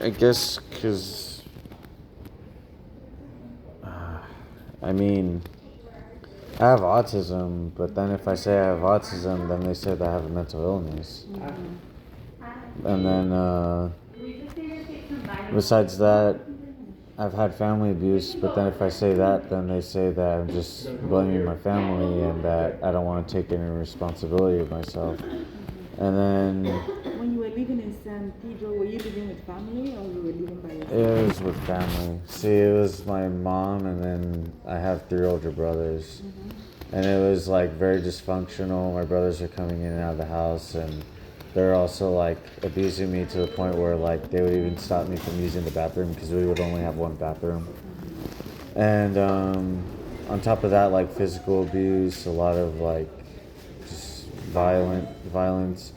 I guess because, I mean, I have autism, but then if I say I have autism, then they say that I have a mental illness. And then, besides that, I've had family abuse, but then if I say that, then they say that I'm just blaming my family and that I don't want to take any responsibility of myself. And then When you were living in San Pedro, were you living with family or you were living by yourself? it was with family. See, it was my mom, and then I have 3 older brothers. And it was like very dysfunctional. My brothers are coming in and out of the house, and they're also like abusing me to the point where like they would even stop me from using the bathroom because we would only have one bathroom. And on top of that, like physical abuse, a lot of like just violence.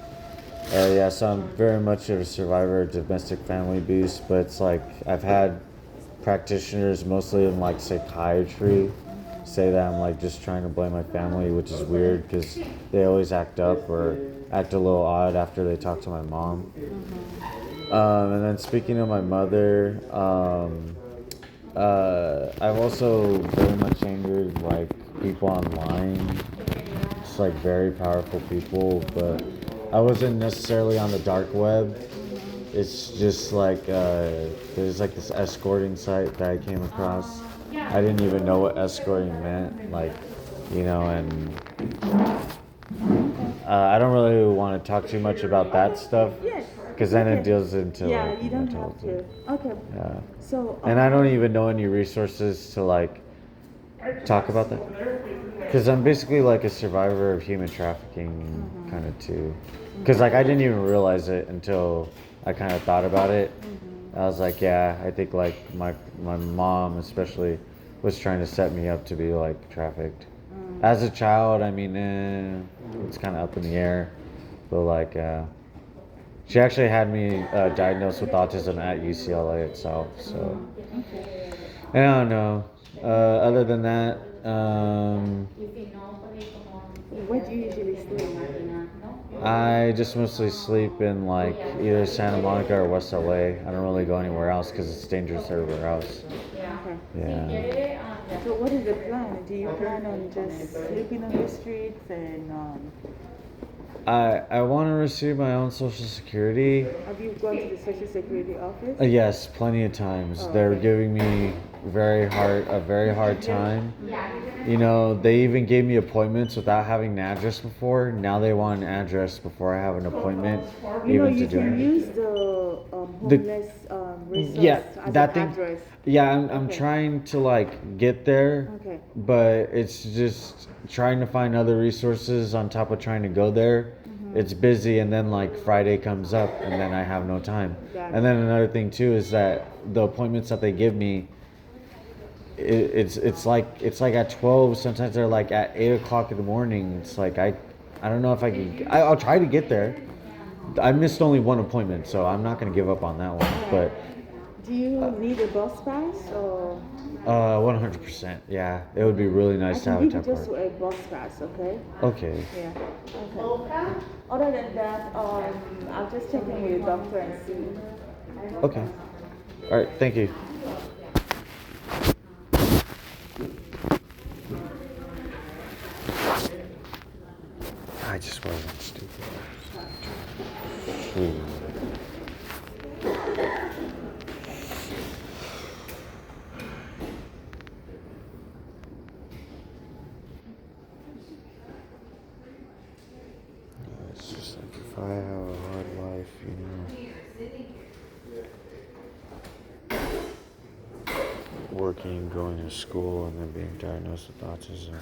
Yeah, so I'm very much of a survivor of domestic family abuse, but it's like I've had practitioners, mostly in like psychiatry, say that I'm like just trying to blame my family, which is weird because they always act up or act a little odd after they talk to my mom. And then speaking of my mother, I've also very much angered like people online, just like very powerful people, but I wasn't necessarily on the dark web. It's just like there's like this escorting site that I came across. I didn't even know what escorting meant, like, and I don't really want to talk too much about that stuff Yes. because then it deals into Yeah, like you don't mental have health. to. Okay. Yeah. So. And I don't even know any resources to like talk about that because I'm basically like a survivor of human trafficking kind of too. Because like I didn't even realize it until I kind of thought about it. I was like, yeah, I think like my mom especially was trying to set me up to be like trafficked. As a child, I mean, it's kind of up in the air, but like she actually had me diagnosed with autism at UCLA itself. So I don't know. Other than that, Where do you usually sleep? I just mostly sleep in like either Santa Monica or West LA. I don't really go anywhere else because it's dangerous everywhere else. Okay. Yeah. So what is the plan? Do you plan on just sleeping on the streets and I want to receive my own Social Security. have you gone to the Social Security office? Yes, plenty of times. They're giving me a very hard time. They even gave me appointments without having an address before. Now they want an address before I have an appointment. You Even to do can it. use the homeless resource as that an thing. address. Yeah, I'm trying to like get there, Okay. but it's just trying to find other resources on top of trying to go there. It's busy, and then like Friday comes up, and then I have no time. And then another thing too is that the appointments that they give me, it's like at 12. Sometimes they're like at 8 o'clock in the morning. It's like I don't know if I can. I'll try to get there. I missed only one appointment, so I'm not gonna give up on that one. But Do you need a bus pass or? 100%. Yeah, it would be really I nice to can have a give you temp just card. a bus pass, okay? Okay. Yeah. Okay. Other than that, I'll just check in with the doctor and see. Okay. All right. Thank you. I just wasn't stupid. Ooh. It's just like if I have a hard life, working, going to school, and then being diagnosed with autism.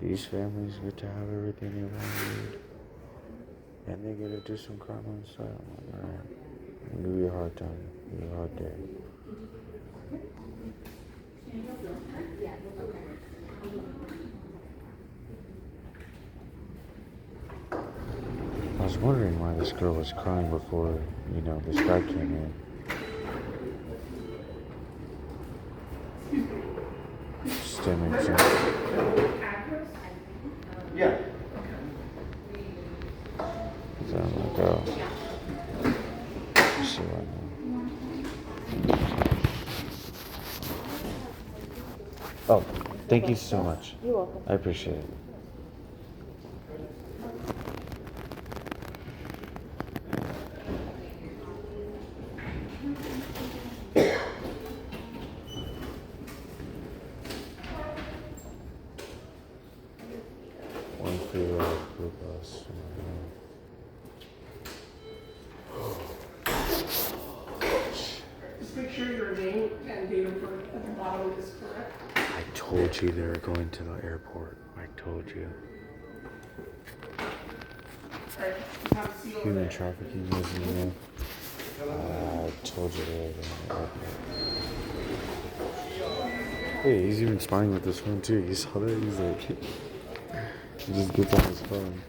These families get to have everything they want, and they get to do some crime on the side. I'm like, alright, give you a hard time, give you a hard day. I was wondering why this girl was crying before, this guy came in. Just didn't make sense. Yeah. So I'm like, oh. see right now. Oh, thank you so much. You're welcome. I appreciate it. One free ride blue bus. Just make sure your name and date of birth at the bottom is correct. I told you they were going to the airport. I told you. Alright, have a seal. Human trafficking is enough. I told you they were going to the airport. Hey, he's even smiling with his phone too. You saw that? He's like, he just gets on his phone.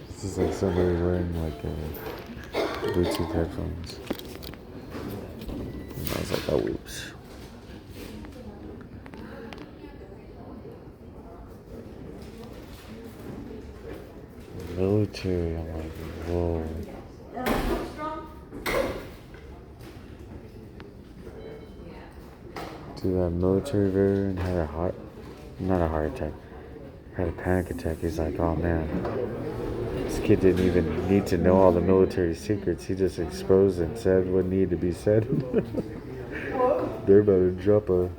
This is like somebody wearing like Bluetooth headphones. And I was like, oh, whoops. Military, I'm like, whoa. Dude, that military veteran had not a heart attack, had a panic attack. He's like, oh man, this kid didn't even need to know all the military secrets. He just exposed and said what needed to be said. They're about to drop a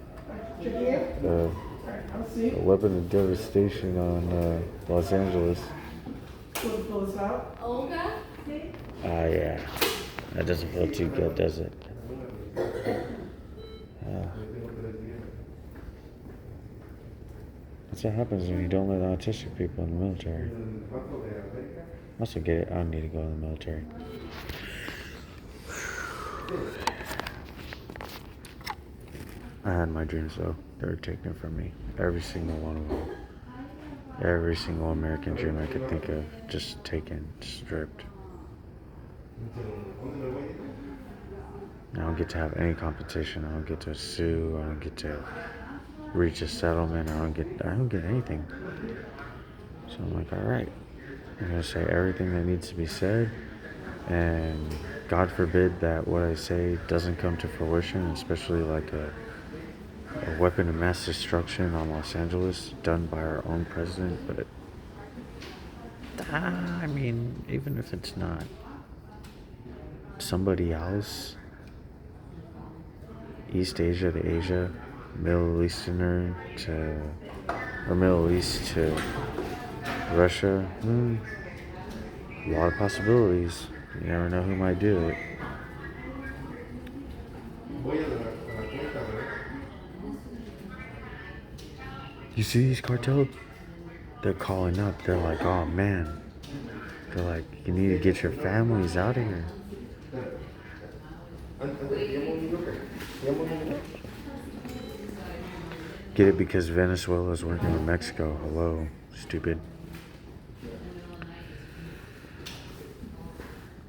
weapon of devastation on Los Angeles. Olga? Yeah. That doesn't feel too good, does it? That's what happens when you don't let autistic people in the military. I also get it. I don't need to go in the military. I had my dreams though. They were taken from me. Every single one of them. Every single American dream I could think of. Just taken, stripped. I don't get to have any competition. I don't get to sue. I don't get to reach a settlement. I don't get anything. So I'm like, all right, I'm gonna say everything that needs to be said, and God forbid that what I say doesn't come to fruition, especially like a weapon of mass destruction on Los Angeles done by our own president. But I mean, even if it's not, somebody else, East Asia to Asia, Middle Easterner to, or Middle East to Russia, a lot of possibilities. You never know who might do it. You see these cartels? They're calling up. They're like, oh man. They're like, you need to get your families out of here. Get it because Venezuela's working with Mexico. Hello, stupid.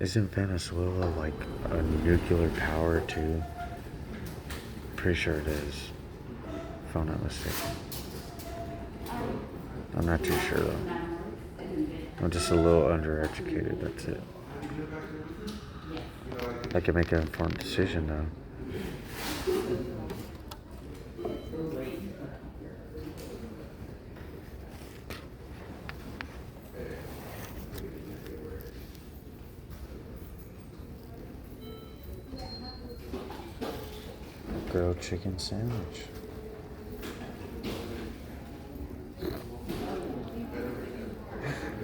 Isn't Venezuela like a nuclear power too? Pretty sure it is, if I'm not mistaken. I'm not too sure though. I'm just a little undereducated, that's it. I can make an informed decision though. Grilled chicken sandwich.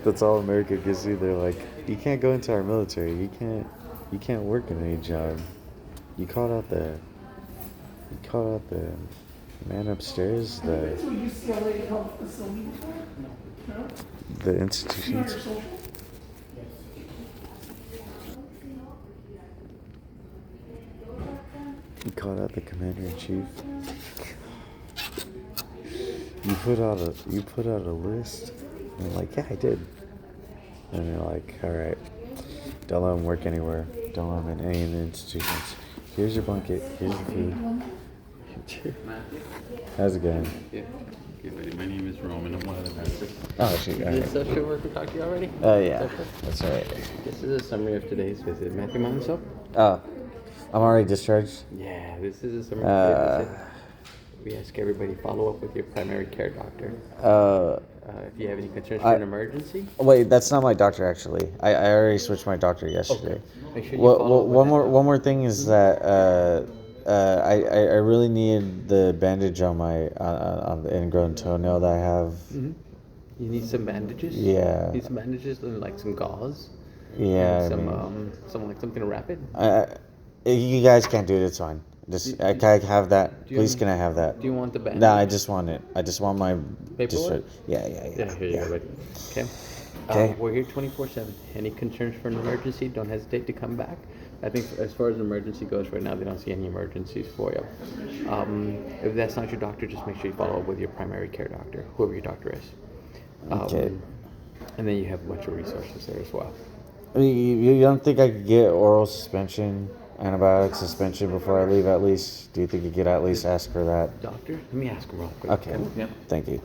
That's all America gives you. They're like, you can't go into our military. You can't work in any job. You called out the man upstairs, UCLA health facility before? No? the institutions. You called out the commander-in-chief. You put out a list. And I'm like, yeah, I did. And they're like, all right, don't let him work anywhere. Don't let him in any of the institutions. Here's your blanket. Here's your food. Matthew? How's it going? Yeah. Okay, buddy. My name is Roman. I'm one of the nurses. Oh, shoot. Did the social worker talk to you already? Oh, yeah. Social? That's right. This is a summary of today's visit. Matthew, mind yourself? Oh, I'm already discharged? Yeah, this is a summary of today's visit. We ask everybody follow up with your primary care doctor. If you have any concerns for an emergency. Wait, that's not my doctor, actually. I already switched my doctor yesterday. Okay. Make sure you follow up with that. One more thing is that I really need the bandage on my on the ingrown toenail that I have. Mm-hmm. You need some bandages? Yeah. You need some bandages and like some gauze? Yeah. And something rapid? You guys can't do it. It's fine. Just can I have that? Please, can I have that? Do you want the bandage? No, I just want it. I just want my paperwork. Yeah, Here you go, buddy. Okay. Okay. We're here 24/7. Any concerns for an emergency? Don't hesitate to come back. I think as far as an emergency goes, right now they don't see any emergencies for you. If that's not your doctor, just make sure you follow up with your primary care doctor, whoever your doctor is. Okay. And then you have a bunch of resources there as well. You don't think I could get oral suspension, antibiotic suspension before I leave at least? Do you think you could at least ask for that? Doctor? Let me ask him real quick. Okay. Yep. Thank you.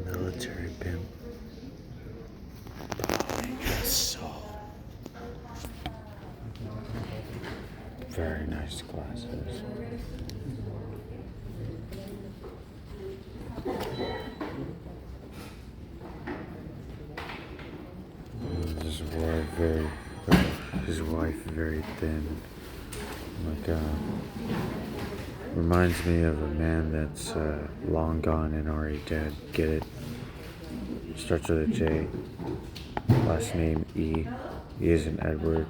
Military pimp. So very nice glasses. His wife very thin. Like reminds me of a man that's long gone and already dead. Get it? Starts with a J. Last name E. E is in Edward.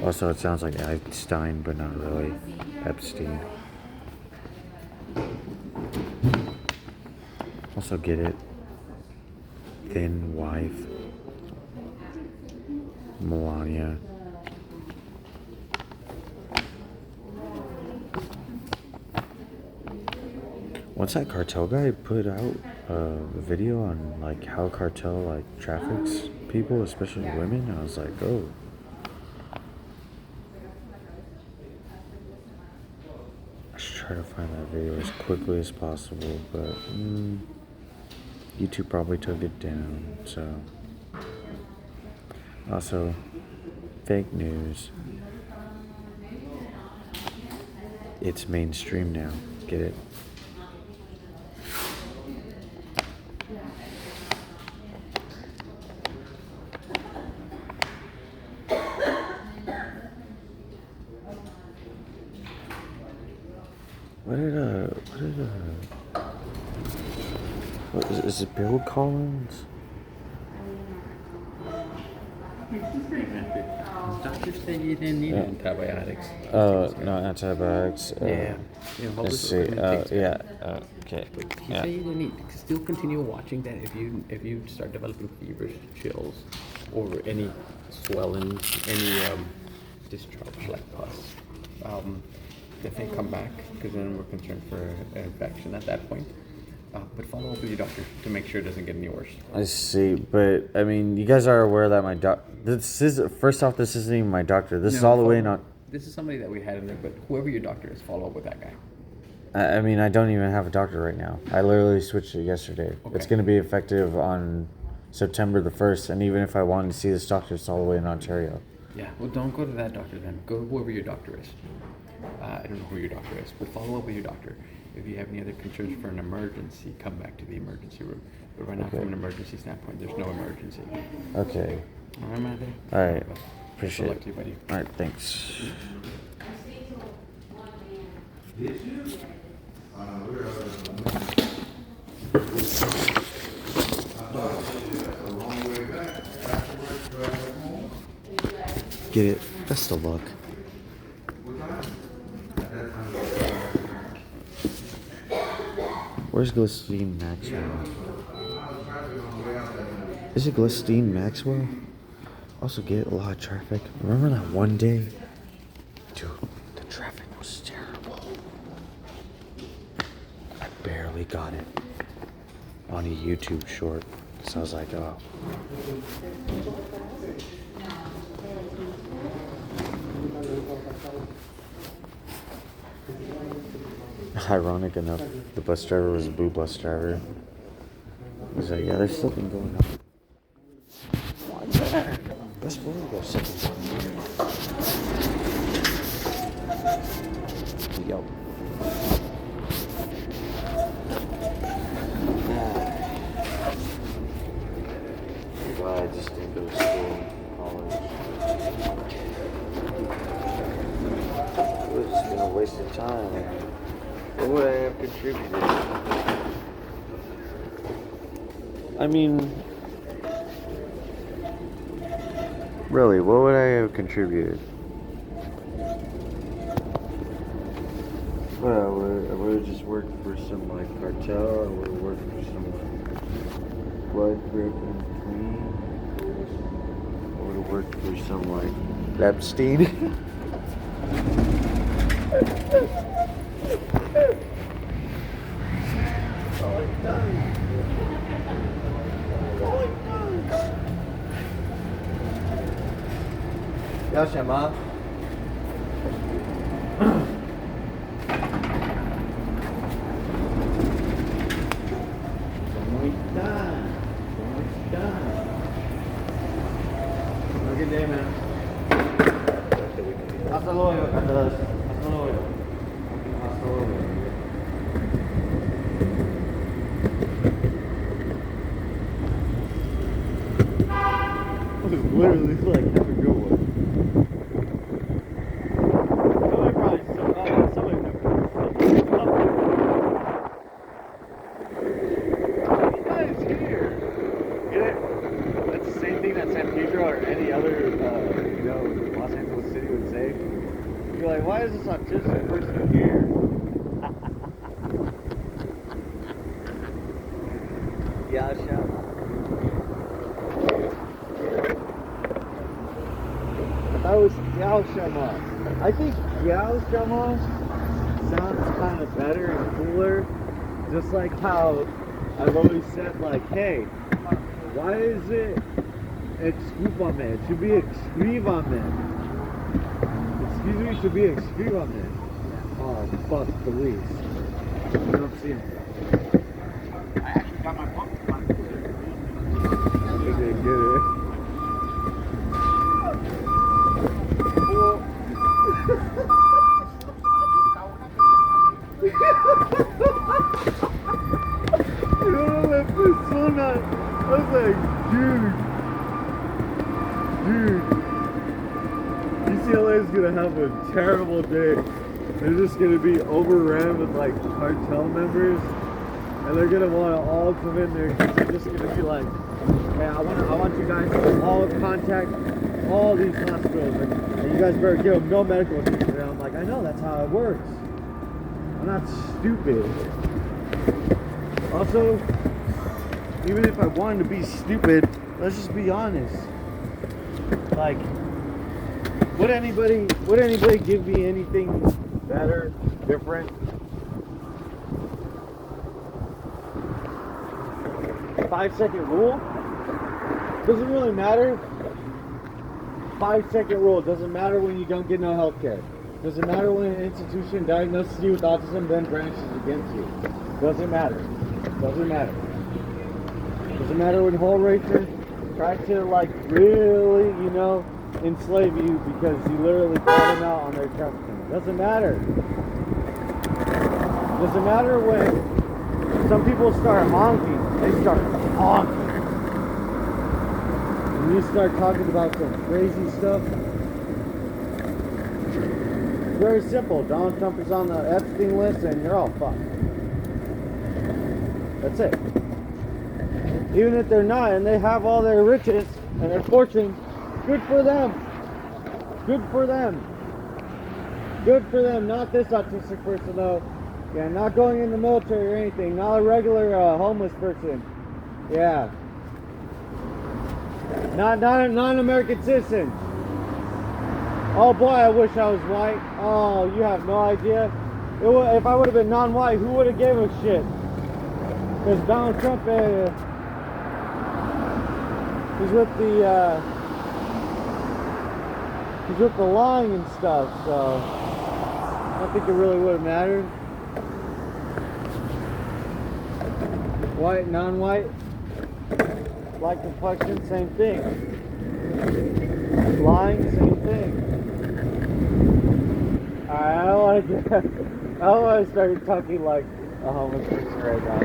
Also, it sounds like Einstein, but not really. Epstein. Also, get it? Thin wife. Melania. Once that cartel guy put out a video on like how cartel like traffics people, especially women, I was like, oh. I should try to find that video as quickly as possible, but YouTube probably took it down. So also fake news. It's mainstream now. Get it? What is it Bill Collins? Doctors say you didn't need antibiotics. No antibiotics. Yeah. Let's see. Okay. He said you didn't need. Still continue watching that if you start developing fevers, chills, or any swelling, any discharge like pus. Definitely come back because then we're concerned for an infection at that point. But follow up with your doctor to make sure it doesn't get any worse. I see, but I mean, you guys are aware that my this isn't even my doctor. This is all the way not. This is somebody that we had in there, but whoever your doctor is, follow up with that guy. I mean, I don't even have a doctor right now. I literally switched it yesterday. Okay. It's going to be effective on September the 1st, and even if I wanted to see this doctor, it's all the way in Ontario. Yeah, well, don't go to that doctor then. Go to whoever your doctor is. I don't know who your doctor is, but follow up with your doctor. If you have any other concerns for an emergency, come back to the emergency room. But right now, from an emergency standpoint, there's no emergency. Okay. All right, Matthew? All right. Appreciate Good luck to you, buddy. All right, thanks. Get it? Best of luck. Where's Glycerin Max right now? Is it Glistine Maxwell? Also get a lot of traffic. Remember that one day? Dude, the traffic was terrible. I barely got it on a YouTube short. So I was like, oh. Ironic enough, the bus driver was a blue bus driver. He's like, yeah, there's something going on. Why there? Best believe there's something going on. Yo. Glad I just didn't go to school, college. It would have just been a waste of time. What would I have contributed? I mean, really, what would I have contributed? Well, I would have just worked for some like cartel. I would have worked for some blood grip in between. I would have worked for some like Epstein. Y'all shut up. Have a good day, man. Hasta luego, Carlos. Hasta luego. Hasta luego. It was literally like, have a good one. Somebody probably somebody guys here. Get it? That's the same thing that San Pedro or any other, Los Angeles city would say. You're like, why is this autistic person here? Yeah, shout. That was Yao Shama. I think Yao Shama sounds kind of better and cooler. Just like how I've always said, like, hey, why is it excusez-moi? It should be excusez-moi. Excuse me, it should be excusez-moi. Oh, fuck, police. You don't see him. I actually got my book. I think they get it. La persona, I was like, dude, UCLA is gonna have a terrible day. They're just gonna be overran with like cartel members, and they're gonna want to all come in there because they're just gonna be like, hey, I want you guys to all contact all these hospitals, and you guys better give them no medical attention. And I'm like, I know, that's how it works. I'm not stupid. Also, even if I wanted to be stupid, let's just be honest. Like, would anybody give me anything better, different? 5-second rule? Doesn't really matter. 5-second rule. Doesn't matter when you don't get no health care. Doesn't matter when an institution diagnoses you with autism, then branches against you. Doesn't matter. Doesn't matter. Doesn't matter when whole racers try to like really, enslave you because you literally call them out on their testing. Doesn't matter. Doesn't matter when some people start honking. They start honking. When you start talking about some crazy stuff, it's very simple. Donald Trump is on the Epstein list and you're all fucked. That's it. Even if they're not and they have all their riches and their fortune, good for them. Good for them. Good for them. Not this autistic person though. Yeah, not going in the military or anything. Not a regular homeless person. Yeah. Not an American citizen. Oh boy, I wish I was white. Oh, you have no idea. If I would have been non-white, who would have gave a shit? Because Donald Trump, he's with the lying and stuff. So I don't think it really would have mattered. White, non-white, black complexion, same thing. Lying, same thing. I don't want to start talking like a homeless person right now.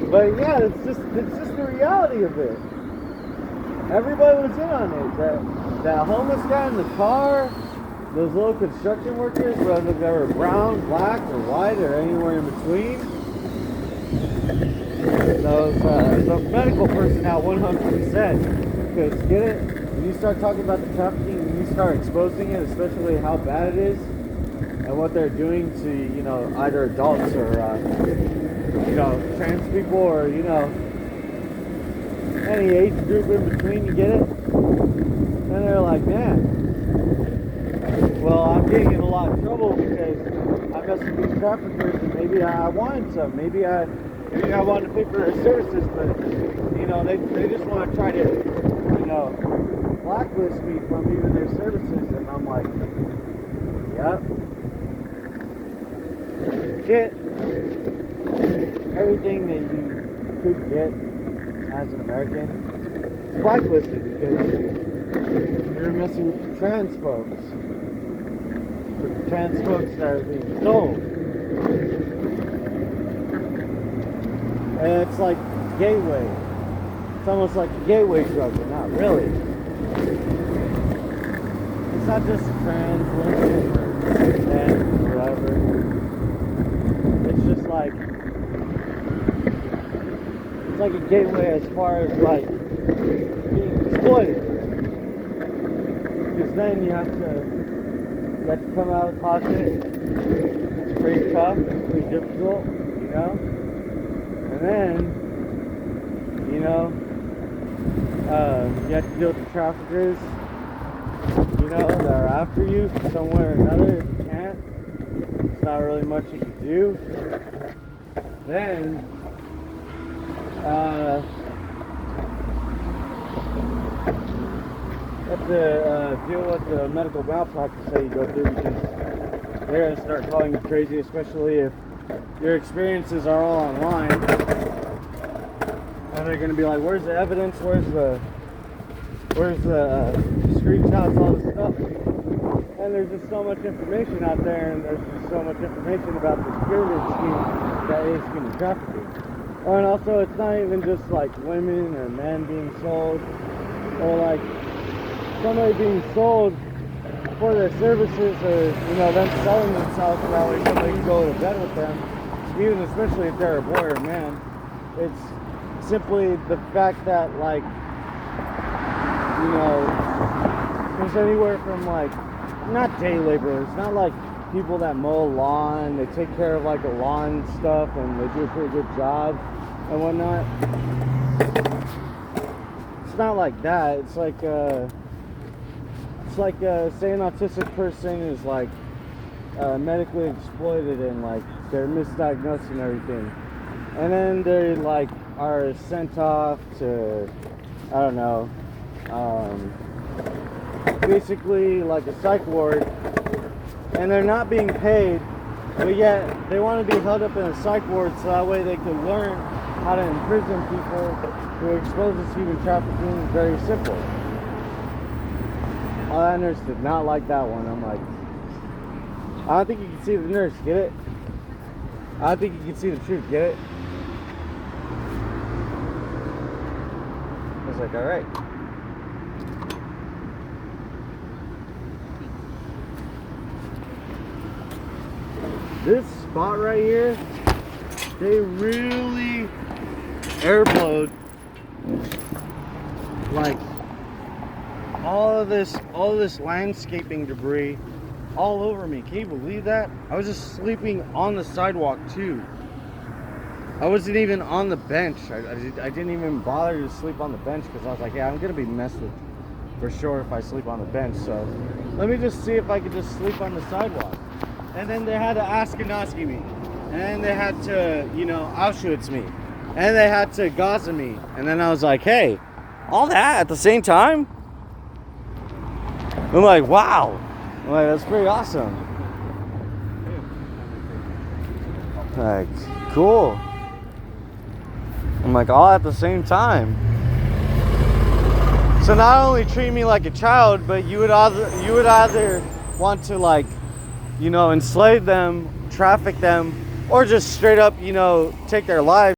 But yeah, it's just the reality of it. Everybody was in on it. That homeless guy in the car, those little construction workers, whether they were brown, black, or white, or anywhere in between. Those medical personnel 100%. Because get it? When you start talking about the trafficking, when you start exposing it, especially how bad it is, and what they're doing to, either adults or, trans people or, any age group in between, you get it? And they're like, man, well, I'm getting in a lot of trouble because I messed with these traffickers and maybe I wanted some. Maybe I wanted to pay for their services, but, they just want to try to, blacklist me from even their services. And I'm like, yep. Get everything that you could get as an American blacklisted because you're messing with the trans folks. With the trans folks that are being sold. And it's like gateway. It's almost like a gateway drug, but not really. It's not just trans women or men or whatever. It's just like a gateway as far as like being exploited. Because then you have to come out of the closet. It's pretty tough, it's pretty difficult, And then, you have to deal with the traffickers, that are after you somewhere or another. If you can't, it's not really much you can do. Then, you have to deal with the medical malpractice that you go through because they're going to start calling you crazy, especially if your experiences are all online. And they're going to be like, where's the evidence? Where's the screenshots, all this stuff? And there's just so much information out there, and there's just so much information about the pyramid scheme that is human trafficking. And also, it's not even just like women or men being sold, or like somebody being sold for their services, or them selling themselves so that way somebody can go to bed with them. Even especially if they're a boy or a man, it's simply the fact that there's anywhere from not day laborers, not like people that mow a lawn, they take care of like a lawn stuff and they do a pretty good job and whatnot. It's not like that. It's like say an autistic person is medically exploited and they're misdiagnosed and everything, and then they are sent off to, I don't know, basically like a psych ward, and they're not being paid, but yet they want to be held up in a psych ward so that way they can learn how to imprison people who are exposed to human trafficking. Is very simple. Oh, that nurse did not like that one. I'm like, I don't think you can see the nurse, get it? I don't think you can see the truth, get it? I was like, alright. This spot right here, they really airblowed all of this landscaping debris all over me. Can you believe that? I was just sleeping on the sidewalk too. I wasn't even on the bench. I didn't even bother to sleep on the bench because I was like, yeah, I'm gonna be messed with for sure if I sleep on the bench. So let me just see if I could just sleep on the sidewalk. And then they had to Ashkenazi me, and then they had to, you know, Auschwitz me, and they had to Gaza me. And then I was like, hey, all that at the same time? I'm like, wow. I'm like, that's pretty awesome. Like, cool. I'm like, all at the same time. So not only treat me like a child, but you would either want to, like, you know, enslave them, traffic them, or just straight up, you know, take their lives.